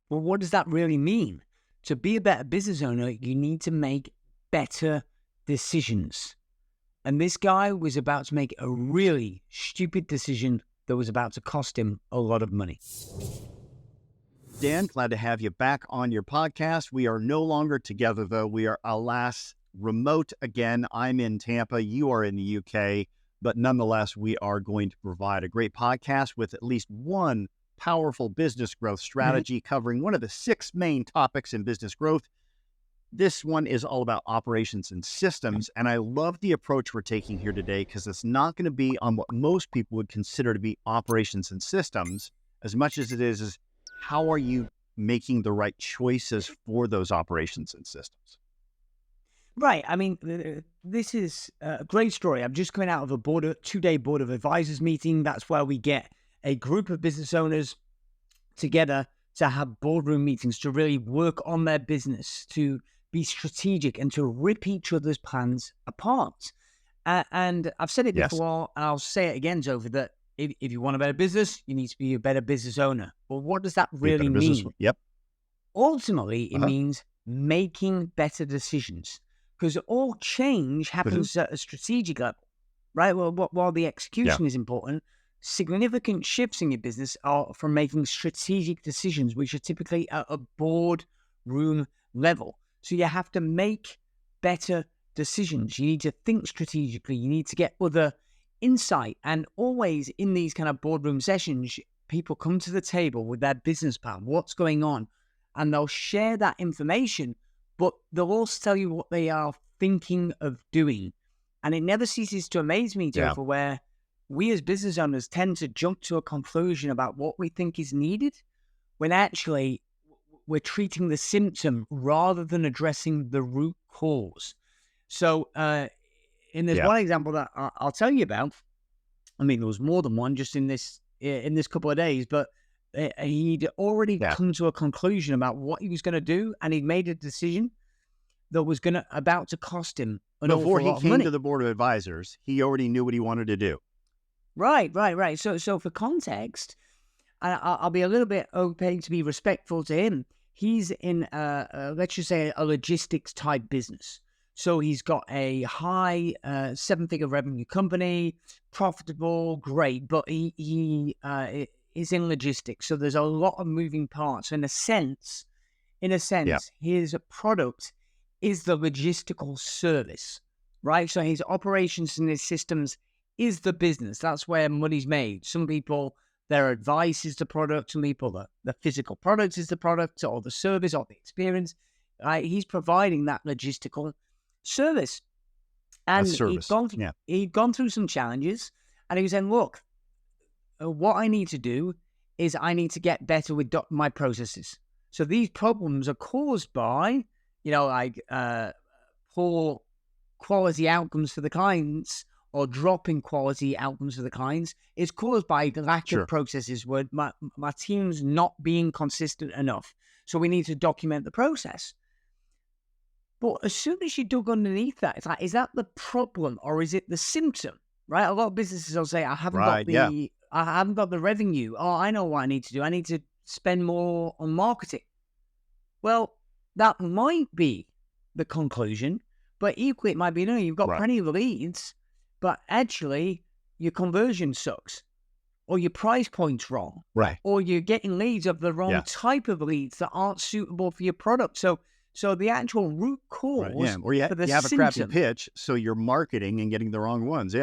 Well, what does that really mean? To be a better business owner, you need to make better decisions. And this guy was about to make a really stupid decision that was about to cost him a lot of money. Dan, glad to have you back on your podcast. We are no longer together, though. We are, alas, remote again. I'm in Tampa. You are in the UK. But nonetheless, we are going to provide a great podcast with at least one powerful business growth strategy covering one of the 6 main topics in business growth. This one is all about operations and systems. And I love the approach we're taking here today because it's not going to be on what most people would consider to be operations and systems as much as it is how are you making the right choices for those operations and systems? Right. I mean, this is a great story. I'm just coming out of a 2-day board of advisors meeting. That's where we get a group of business owners together to have boardroom meetings to really work on their business, to be strategic and to rip each other's plans apart. And I've said it before, and I'll say it again, Jovi, that if you want a better business, you need to be a better business owner. Well, what does that really mean? Yep. Ultimately, it means making better decisions, because all change happens at a strategic level, right? Well, while the execution is important, significant shifts in your business are from making strategic decisions, which are typically at a boardroom level. So you have to make better decisions. You need to think strategically. You need to get other insight. And always in these kind of boardroom sessions, people come to the table with their business plan, what's going on, and they'll share that information, but they'll also tell you what they are thinking of doing. And it never ceases to amaze me, Joe, for where we as business owners tend to jump to a conclusion about what we think is needed when actually we're treating the symptom rather than addressing the root cause. So in this one example that I'll tell you about, I mean, there was more than one just in this couple of days, but he'd already come to a conclusion about what he was going to do, and he'd made a decision that was about to cost him an awful lot of money. Before he came to the board of advisors, he already knew what he wanted to do. Right. So for context, I'll be a little bit opaque to be respectful to him. He's in, let's just say, a logistics type business. So he's got a high 7-figure revenue company, profitable, great, but he is in logistics. So there's a lot of moving parts. In a sense, his product is the logistical service, right? So his operations and his systems is the business. That's where money's made. Some people, their advice is the product. Some people, the physical product is the product, or the service, or the experience. Right? He's providing that logistical service. And he'd gone through some challenges, and he was saying, look, what I need to do is I need to get better with my processes. So these problems are caused by, poor quality outcomes for the clients, or dropping quality outcomes for the clients. It's caused by the lack of processes, where my team's not being consistent enough. So we need to document the process. But as soon as you dug underneath that, it's like, is that the problem or is it the symptom? Right? A lot of businesses will say, I haven't got the revenue. Oh, I know what I need to do. I need to spend more on marketing. Well, that might be the conclusion, but equally it might be, no, you've got plenty of leads, but actually your conversion sucks, or your price point's wrong, or you're getting leads of the wrong type of leads that aren't suitable for your product. So the actual root cause, or you have a crappy pitch, so you're marketing and getting the wrong ones.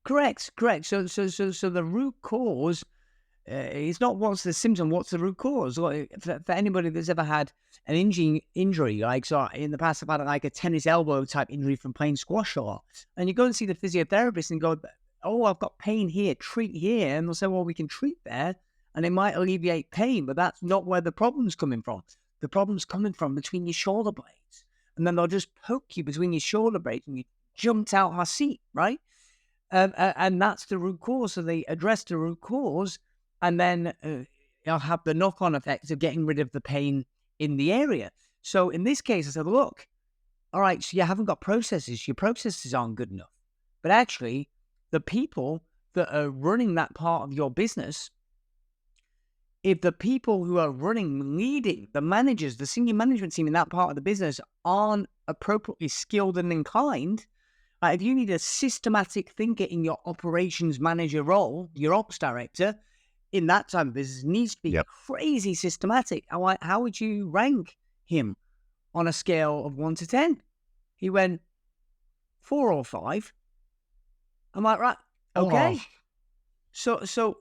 Correct. So the root cause is not what's the symptom, what's the root cause. For anybody that's ever had an injury, like so in the past, I've had like a tennis elbow type injury from playing squash a lot, and you go and see the physiotherapist and go, oh, I've got pain here, treat here, and they'll say, well, we can treat there, and it might alleviate pain, but that's not where the problem's coming from. The problem's coming from between your shoulder blades. And then they'll just poke you between your shoulder blades and you jumped out of our seat, right? And that's the root cause. So they address the root cause, and then it'll have the knock-on effect of getting rid of the pain in the area. So in this case, I said, look, all right, so you haven't got processes. Your processes aren't good enough. But actually, the people that are running that part of your business, if the people who are running, leading, the managers, the senior management team in that part of the business aren't appropriately skilled and inclined, if you need a systematic thinker in your operations manager role, your ops director, in that type of business needs to be crazy systematic. How would you rank him on a scale of 1 to 10? He went 4 or 5. I'm like, right, okay. So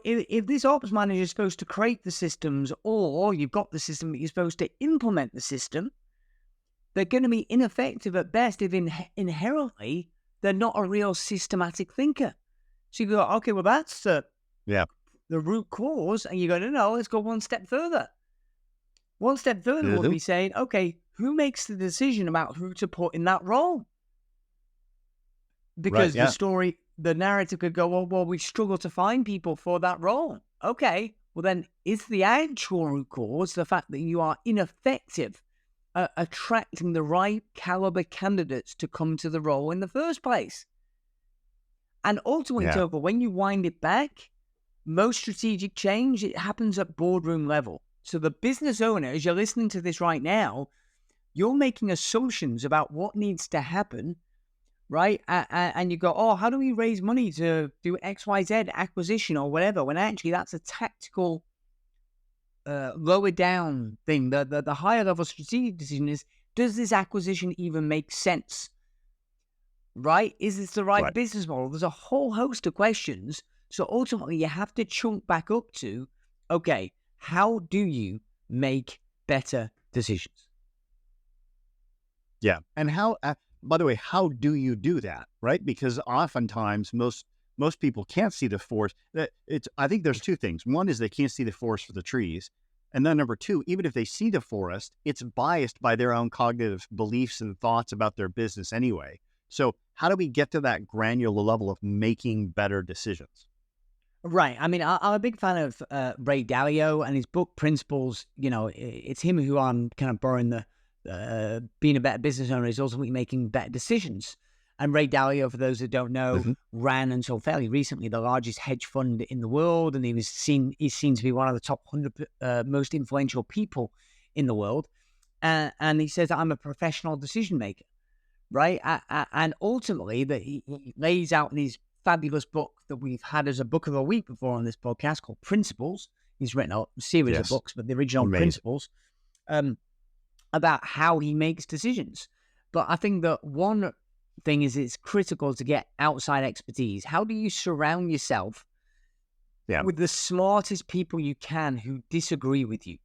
if this ops manager is supposed to create the systems, or you've got the system but you're supposed to implement the system, they're going to be ineffective at best if inherently they're not a real systematic thinker. So you go, okay, well, that's the root cause. And you go, no, let's go one step further. One step further would be saying, okay, who makes the decision about who to put in that role? Because the narrative could go, well, we struggle to find people for that role. Okay, well then, is the actual root cause the fact that you are ineffective at attracting the right caliber candidates to come to the role in the first place? And ultimately, Topher, when you wind it back, most strategic change, it happens at boardroom level. So the business owner, as you're listening to this right now, you're making assumptions about what needs to happen, right? And you go, oh, how do we raise money to do XYZ acquisition or whatever? When actually that's a tactical, lower down thing. The higher level strategic decision is, does this acquisition even make sense? Right? Is this the right business model? There's a whole host of questions. So ultimately you have to chunk back up to, okay, how do you make better decisions? Yeah. And how, by the way, how do you do that? Right? Because oftentimes most people can't see the forest. I think there's two things. One is they can't see the forest for the trees. And then number two, even if they see the forest, it's biased by their own cognitive beliefs and thoughts about their business anyway. So how do we get to that granular level of making better decisions? Right. I mean, I'm a big fan of Ray Dalio and his book Principles. You know, it's him who I'm kind of borrowing the being a better business owner is ultimately making better decisions. And Ray Dalio, for those that don't know, ran until fairly recently the largest hedge fund in the world, and he's seen to be one of the top 100 most influential people in the world. And he says that I'm a professional decision maker, right? And ultimately, that he lays out in his fabulous book that we've had as a book of the week before on this podcast called Principles. He's written a series of books, but the original Principles, about how he makes decisions. But I think that one thing is it's critical to get outside expertise. How do you surround yourself with the smartest people you can who disagree with you?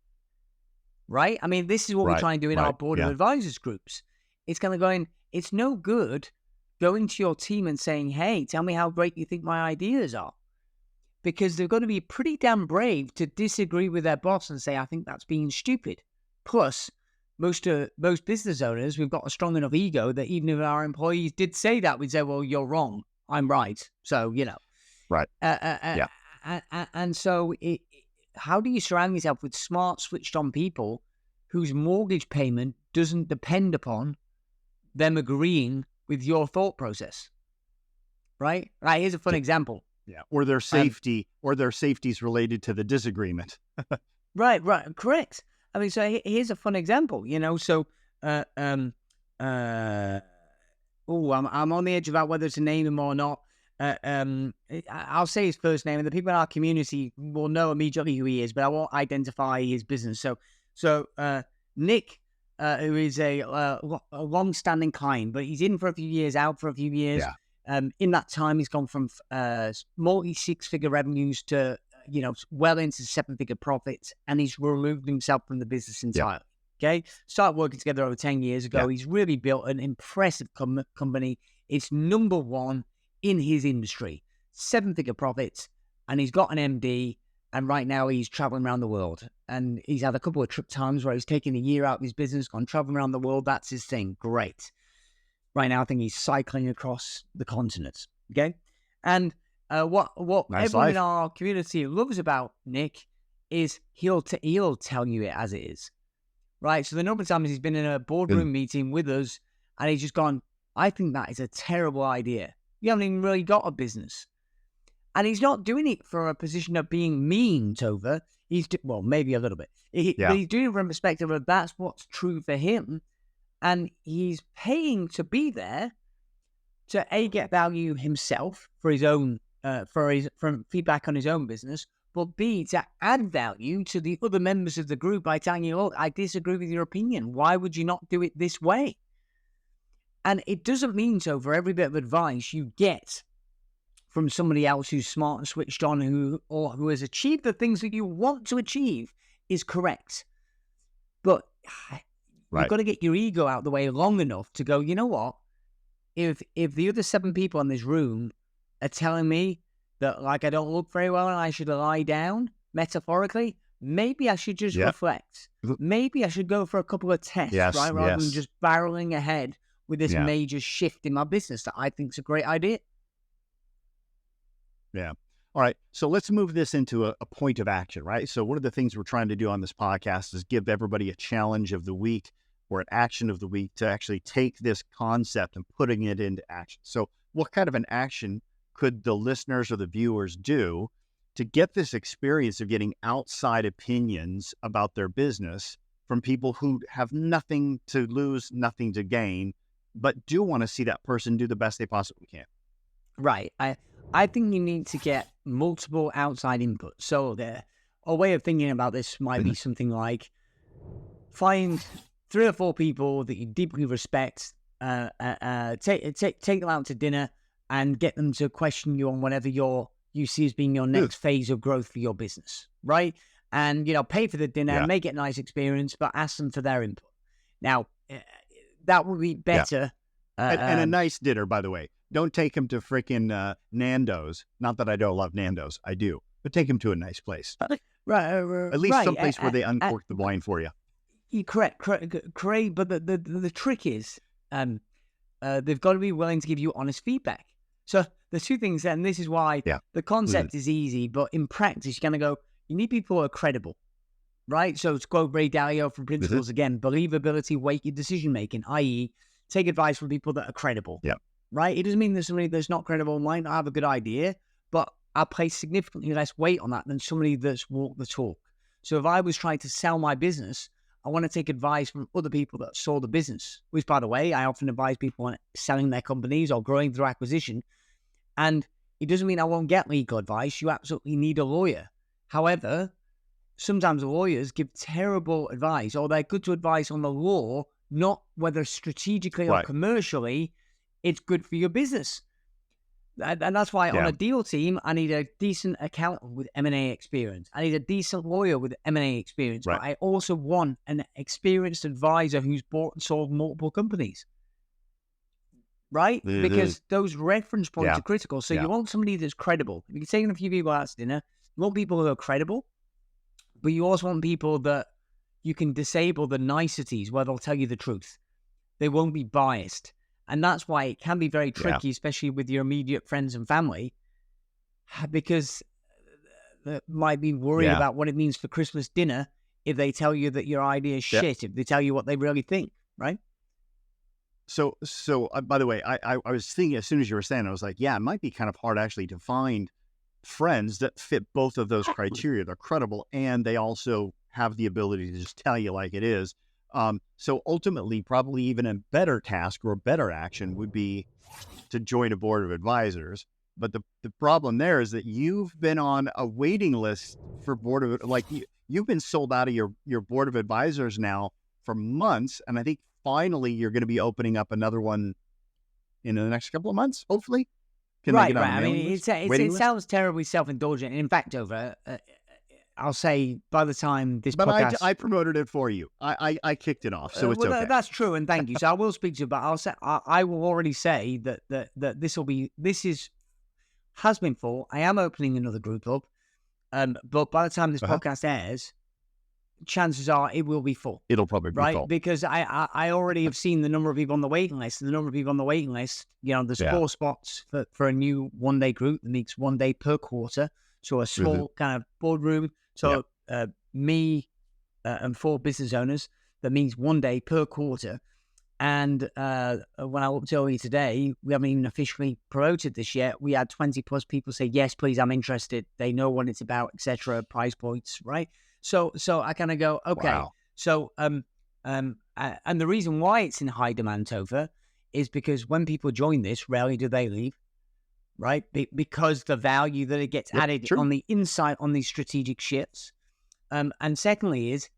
Right? I mean, this is what we try and do in our board of advisors groups. It's kind of going, it's no good going to your team and saying, hey, tell me how great you think my ideas are. Because they're going to be pretty damn brave to disagree with their boss and say, I think that's being stupid. Plus, most business owners, we've got a strong enough ego that even if our employees did say that, we'd say, well, you're wrong. I'm right. So, you know. Right. And so how do you surround yourself with smart, switched on people whose mortgage payment doesn't depend upon them agreeing with your thought process? Right? Right. Here's a fun example. Yeah. Or their safety, or their safety's related to the disagreement. Right. Correct. I mean, so here's a fun example, you know. So, I'm on the edge about whether to name him or not. I'll say his first name, and the people in our community will know immediately who he is, but I won't identify his business. So Nick, who is a long-standing client, but he's in for a few years, out for a few years. Yeah. In that time, he's gone from multi-six-figure revenues to well into 7-figure profits, and he's removed himself from the business entirely. Okay, started working together over 10 years ago. He's really built an impressive company. It's number one in his industry, 7-figure profits, and he's got an MD. And right now he's traveling around the world, and he's had a couple of trip times where he's taken a year out of his business, gone traveling around the world. That's his thing. Great. Right now, I think he's cycling across the continents. Okay, and what nice everyone life in our community loves about Nick is he'll tell you it as it is, right? So the number of times he's been in a boardroom meeting with us, and he's just gone, I think that is a terrible idea. You haven't even really got a business. And he's not doing it from a position of being mean, Tova. Well, maybe a little bit. But he's doing it from a perspective of that's what's true for him. And he's paying to be there to A, get value himself for his own, from feedback on his own business, but B, to add value to the other members of the group by telling you, oh, I disagree with your opinion. Why would you not do it this way? And it doesn't mean so for every bit of advice you get from somebody else who's smart and switched on, who has achieved the things that you want to achieve, is correct. But you've got to get your ego out the way long enough to go, you know what? If the other 7 people in this room are telling me that, like, I don't look very well and I should lie down, metaphorically, maybe I should just reflect. Maybe I should go for a couple of tests, right? Rather than just barreling ahead with this major shift in my business that I think is a great idea. Yeah. All right. So let's move this into a point of action, right? So one of the things we're trying to do on this podcast is give everybody a challenge of the week or an action of the week to actually take this concept and putting it into action. So what kind of an action could the listeners or the viewers do to get this experience of getting outside opinions about their business from people who have nothing to lose, nothing to gain, but do want to see that person do the best they possibly can? Right. I think you need to get multiple outside inputs. So a way of thinking about this might be something like find 3 or 4 people that you deeply respect, take them out to dinner and get them to question you on whatever you see as being your next phase of growth for your business, right? And, pay for the dinner, make it a nice experience, but ask them for their input. Now, that would be better. And a nice dinner, by the way. Don't take them to freaking Nando's. Not that I don't love Nando's. I do. But take them to a nice place. Right. At least someplace where they uncork the wine for you. You're correct. But the trick is they've got to be willing to give you honest feedback. So the 2 things, and this is why the concept is easy, but in practice, you're going to go, you need people who are credible, right? So to quote Ray Dalio from Principles again, believability, weighted decision-making, i.e. take advice from people that are credible. Yeah. Right? It doesn't mean that somebody that's not credible might not have a good idea, but I'll place significantly less weight on that than somebody that's walked the talk. So if I was trying to sell my business, I want to take advice from other people that saw the business, which, by the way, I often advise people on selling their companies or growing through acquisition. And it doesn't mean I won't get legal advice. You absolutely need a lawyer. However, sometimes lawyers give terrible advice, or they're good to advise on the law, not whether strategically or commercially it's good for your business. And that's why on a deal team, I need a decent accountant with M&A experience. I need a decent lawyer with M&A experience. But I also want an experienced advisor who's bought and sold multiple companies. Right? Because those reference points are critical. So you want somebody that's credible. If you're taking a few people out to dinner, you want people who are credible, but you also want people that you can disable the niceties where they'll tell you the truth. They won't be biased. And that's why it can be very tricky, especially with your immediate friends and family, because they might be worried about what it means for Christmas dinner if they tell you that your idea is shit, if they tell you what they really think, right? So by the way, I was thinking as soon as you were saying, I was like, it might be kind of hard actually to find friends that fit both of those criteria. They're credible and they also have the ability to just tell you like it is. So ultimately, probably even a better task or a better action would be to join a board of advisors. But the problem there is that you've been on a waiting list for you've been sold out of your board of advisors now for months. And I think finally you're going to be opening up another one in the next couple of months, hopefully. Right. I mean, it sounds terribly self-indulgent. In fact, I'll say by the time this podcast... But I promoted it for you. I kicked it off, so it's okay. That's true, and thank you. So I will speak to you, but I will already say that has been full. I am opening another group up, but by the time this podcast airs, chances are it will be full. It'll probably be full. Because I already have seen the number of people on the waiting list. And the number of people on the waiting list, there's 4 spots for a new one-day group that meets 1 day per quarter. So a small kind of boardroom. So me and 4 business owners, that means 1 day per quarter. And when I looked earlier today, we haven't even officially promoted this yet. We had 20 plus people say, yes, please, I'm interested. They know what it's about, etc. Price points, right? So I kind of go, okay. Wow. So, and the reason why it's in high demand, Topher, is because when people join this, rarely do they leave, right? Because the value that it gets added true. on the insight on these strategic shifts. And secondly is,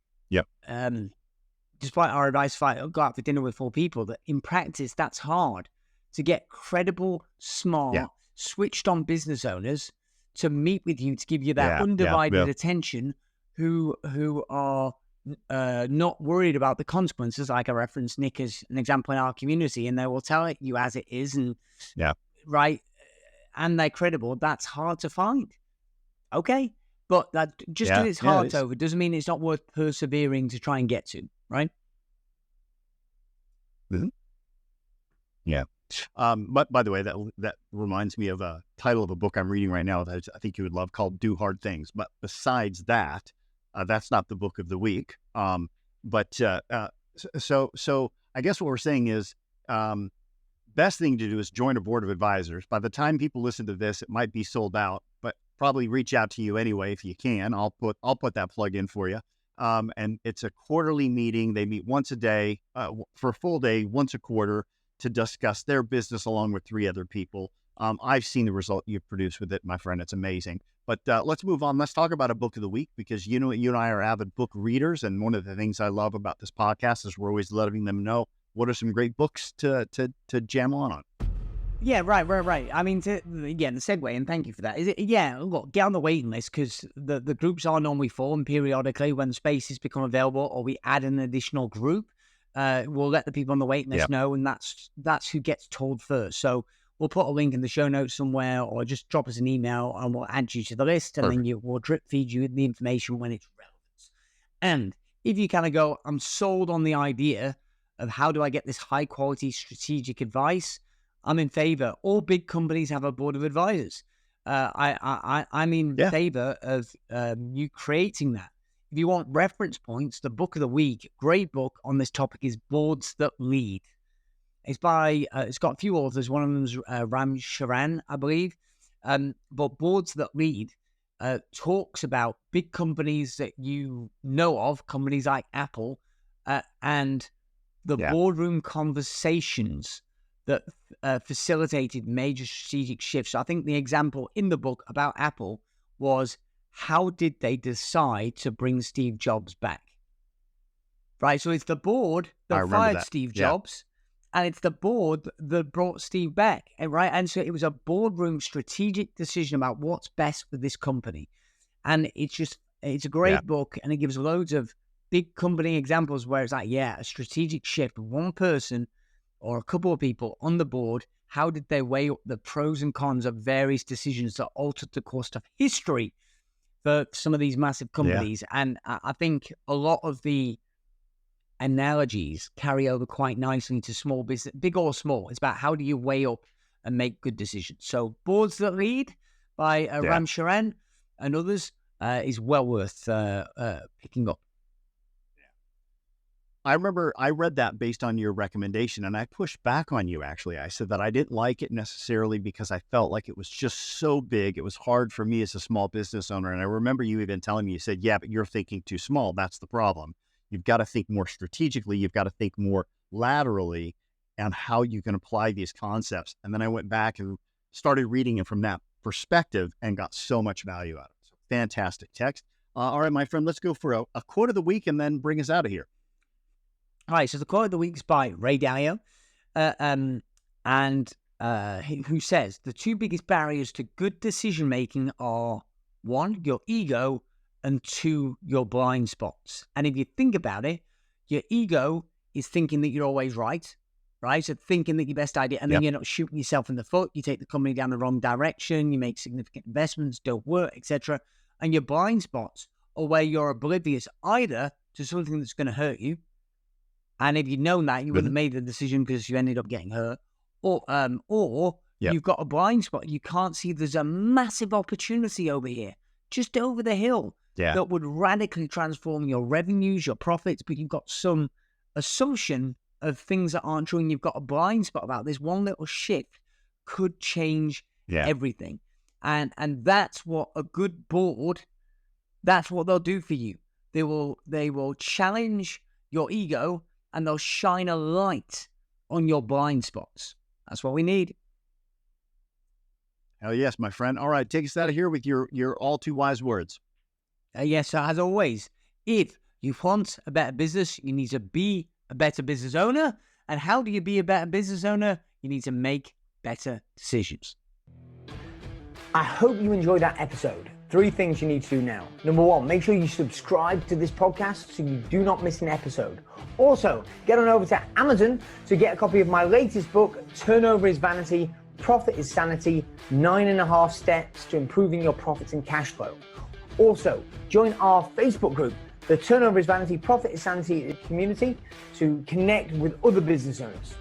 despite our advice, go out for dinner with 4 people, that in practice, that's hard to get credible, smart, switched on business owners to meet with you, to give you that undivided attention, who are not worried about the consequences. Like I referenced Nick as an example in our community, and they will tell it you as it is, and right, and they're credible. That's hard to find. Okay, but that just because it's hard over doesn't mean it's not worth persevering to try and get to, right? Mm-hmm. Yeah. But by the way, that reminds me of a title of a book I'm reading right now that I think you would love, called "Do Hard Things." But besides that, that's not the book of the week. So I guess what we're saying is, best thing to do is join a board of advisors. By the time people listen to this, it might be sold out, but probably reach out to you anyway if you can. I'll put that plug in for you. And it's a quarterly meeting. They meet once a day for a full day, once a quarter, to discuss their business along with 3 other people. I've seen the result you've produced with it, my friend. It's amazing. But let's move on. Let's talk about a book of the week, because you and I are avid book readers. And one of the things I love about this podcast is we're always letting them know what are some great books to jam on. Yeah, right. I mean, the segue, and thank you for that. Look, get on the waiting list, because the groups are normally formed periodically when spaces become available, or we add an additional group. We'll let the people on the waiting list know, and that's who gets told first. So we'll put a link in the show notes somewhere, or just drop us an email and we'll add you to the list, and then we'll drip feed you the information when it's relevant. And if you kind of go, I'm sold on the idea of how do I get this high quality strategic advice, I'm in favor. All big companies have a board of advisors. I'm in favor of you creating that. If you want reference points, the book of the week, great book on this topic, is Boards That Lead. It's by, it's got a few authors. One of them is Ram Charan, I believe. But Boards That Lead talks about big companies that you know of, companies like Apple, and the boardroom conversations that facilitated major strategic shifts. So I think the example in the book about Apple was, how did they decide to bring Steve Jobs back? Right, so it's the board that fired Steve Jobs, and it's the board that brought Steve back, right? And so it was a boardroom strategic decision about what's best for this company. And it's a great book, and it gives loads of big company examples where it's like, a strategic shift, one person or a couple of people on the board, how did they weigh up the pros and cons of various decisions that altered the course of history for some of these massive companies? And I think a lot of the analogies carry over quite nicely to small business, big or small. It's about how do you weigh up and make good decisions. So Boards That Lead by Ram Charan and others is well worth picking up. I remember I read that based on your recommendation, and I pushed back on you, actually. I said that I didn't like it necessarily because I felt like it was just so big. It was hard for me as a small business owner. And I remember you even telling me, you said, but you're thinking too small. That's the problem. You've got to think more strategically. You've got to think more laterally on how you can apply these concepts. And then I went back and started reading it from that perspective and got so much value out of it. So fantastic text. All right, my friend, let's go for a quote of the week and then bring us out of here. All right, so the quote of the week is by Ray Dalio, who says, the 2 biggest barriers to good decision-making are, 1, your ego, and 2, your blind spots. And if you think about it, your ego is thinking that you're always right? So thinking that your best idea, and then you're not shooting yourself in the foot, you take the company down the wrong direction, you make significant investments, don't work, etc. And your blind spots are where you're oblivious either to something that's going to hurt you, and if you'd known that, you wouldn't have made the decision because you ended up getting hurt. Or you've got a blind spot. You can't see there's a massive opportunity over here, just over the hill, that would radically transform your revenues, your profits, but you've got some assumption of things that aren't true and you've got a blind spot about this, one little shift could change everything. And that's what a good board, that's what they'll do for you. They will challenge your ego and they'll shine a light on your blind spots. That's what we need. Hell yes, my friend. All right, take us out of here with your all too wise words. Yes, so as always, if you want a better business, you need to be a better business owner. And how do you be a better business owner? You need to make better decisions. I hope you enjoyed that episode. 3 things you need to do now. Number 1, make sure you subscribe to this podcast so you do not miss an episode. Also, get on over to Amazon to get a copy of my latest book, Turnover is Vanity, Profit is Sanity, 9.5 steps to improving your profits and cash flow. Also, join our Facebook group, the Turnover is Vanity, Profit is Sanity community, to connect with other business owners.